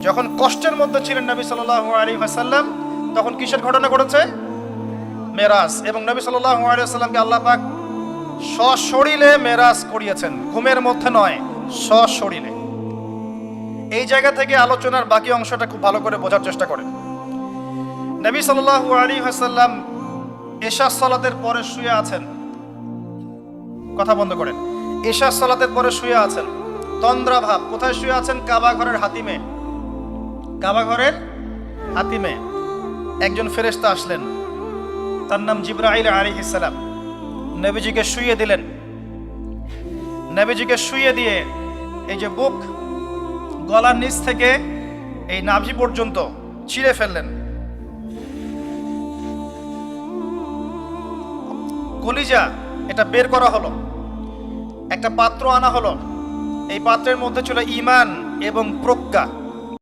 যখন কষ্টের মধ্যে ছিলেন নবী সাল্লাল্লাহু আলাইহি ওয়াসাল্লাম, তখন কিসের ঘটনা ঘটেছে? মেরাজ। এবং নবী সাল্লাল্লাহু আলাইহি ওয়াসাল্লামকে আল্লাহ পাক সশরীরে মেরাজ করিয়েছেন, ঘুমের মধ্যে নয়, সশরীরে। এই জায়গা থেকে আলোচনার বাকি অংশটা খুব ভালো করে বোঝার চেষ্টা করেন। নবী সাল্লাল্লাহু আলাইহি ওয়াসাল্লাম এশা সালাতের পরে শুয়ে আছেন, কথা বন্ধ করেন। এশা সালাতের পরে শুয়ে আছেন, তন্দ্রা ভাব। কোথায় শুয়ে আছেন? কাবা ঘরের হাতিমে। কাবা ঘরের হাতিমে একজন ফেরেশতা আসলেন, তার নাম জিবরাইল আলাইহিস সালাম। নবীজিকে শুইয়ে দিলেন। নবীজিকে শুইয়ে দিয়ে এই যে বুক, গলার নিচ থেকে এই নাভি পর্যন্ত ছিঁড়ে ফেললেন। কলিজা এটা বের করা হলো, একটা পাত্র আনা হলো। এই পাত্রের মধ্যে ছিল ঈমান এবং প্রজ্ঞা।